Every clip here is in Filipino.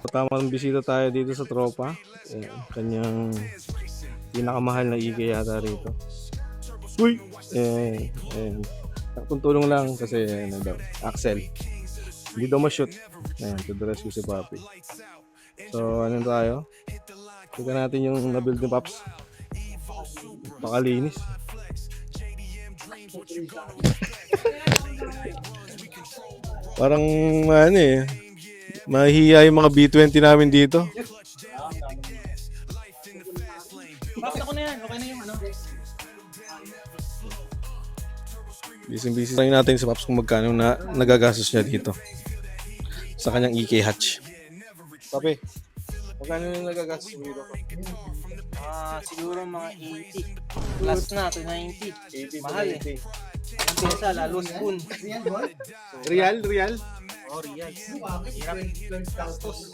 Tamang bisita tayo dito sa tropa. Kanyang pinakamahal na EK yata rito. Uy! Takpong tulong lang kasi ano daw, Axel. Hindi daw ma-shoot. Ayan, to the rescue si Papi. So, ano tayo? Tignan natin yung na-build ni Paps. Pakalinis. Parang ano eh, mahihiya yung mga B20 namin dito. Bakit ako na yan? Okay na yung ano? Busy lang natin sa Paps kung magkano na nagagastos niya dito sa kanyang EK hatch. Papi, magkano na nagagastos mo dito? Siguro mga 80 plus na to 90. 80 Mahal eh. Ang pesa, lalo spoon. Real? Oh, real. Hirap. Gastos.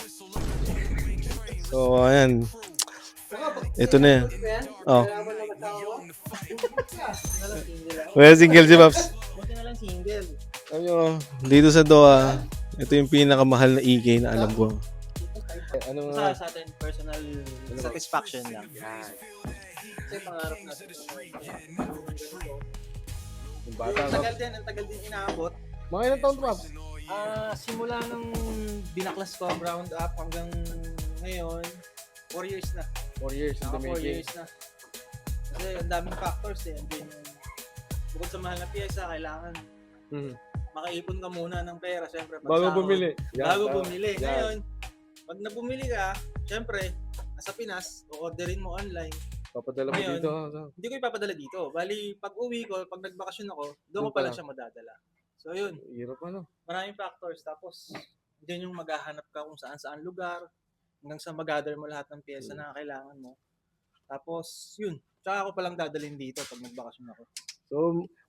So, ayan. Ito na yan. Oh. Well, single si Paps. Buti na lang single. Alam nyo, dito sa Doha, ito yung pinakamahal na EK na alam ko. Ano nga? Sa atin, personal satisfaction lang. Kasi pangarap natin. Yung bata Ang tagal din inaabot. mga ilang taon, Paps? Simula nung binaklas ko ground up hanggang ngayon, 4 years na. 4 years in the 4 making. years na. Kasi ang daming factors eh. Andun yung bukod sa mahal na pyesa, kailangan makaipon ka muna ng pera. Siyempre, Bago bumili. Bago bumili. Yan. Ngayon, pag nabumili ka, siyempre, nasa Pinas, o-orderin mo online. Papadala mo Ngayon, dito. Hindi ko ipapadala dito. Bali, pag uwi ko, pag nagbakasyon ako, doon Doon ko pala pa siya madadala. So, yun. Hirap ano. Maraming factors. Tapos, dyan yung maghahanap ka kung saan-saan lugar, hanggang sa mag-gather mo lahat ng pyesa na kailangan mo. Tapos, yun. Tsaka ako palang dadalhin dito pag nagbakasyon ako. So,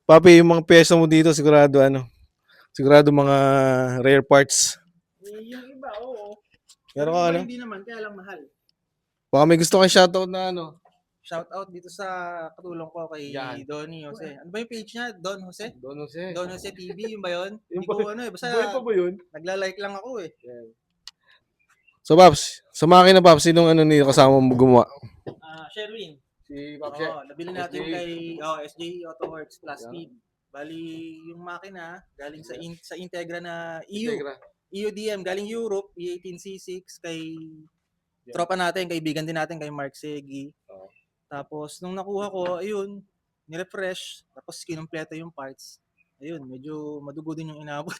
Papi, yung mga pyesa mo dito, sigurado ano? Sigurado mga rare parts. Yung iba, oo. Meron ka Yung iba, ano? hindi naman, kaya lang mahal. Baka may gusto kang shoutout na ano? Shout out dito sa katulong ko kay Yan. Donnie Jose. Ano ba yung page niya? Don Jose? Don Jose. Don Jose TV, yung ba yun? Yung Hindi ko ano eh. Basta Buhay pa ba yun? nagla-like lang ako eh. So, Paps, sa makina, Paps, sinong ano niyo kasama mo gumawa? Sherwin. Si Oo, nabili natin SJ. kay SJ Autoworks Plus Speed. Bali, yung makina galing sa Integra na EU. EUDM, galing Europe, E18C6 kay tropa natin, kaibigan din natin kay Mark Segi. Oo. Tapos, nung nakuha ko, ayun, nirefresh, tapos kinumpleto yung parts. Ayun, medyo madugo din yung inabot.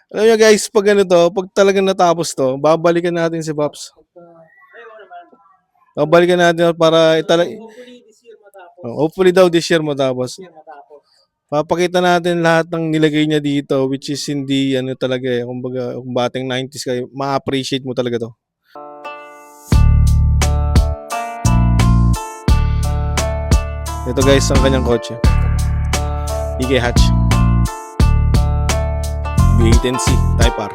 Alam nyo guys, pag ano to, pag talagang natapos to, babalikan natin si Paps. Ayun naman. Babalikan natin para Hopefully this year matapos. hopefully daw this year matapos. This year matapos. Papakita natin lahat ng nilagay niya dito, which is hindi ano talaga eh, kumbaga kung bating 90s kayo, ma-appreciate mo talaga to. Ito guys, ang kanyang kotse. EK hatch. V8NC Type R.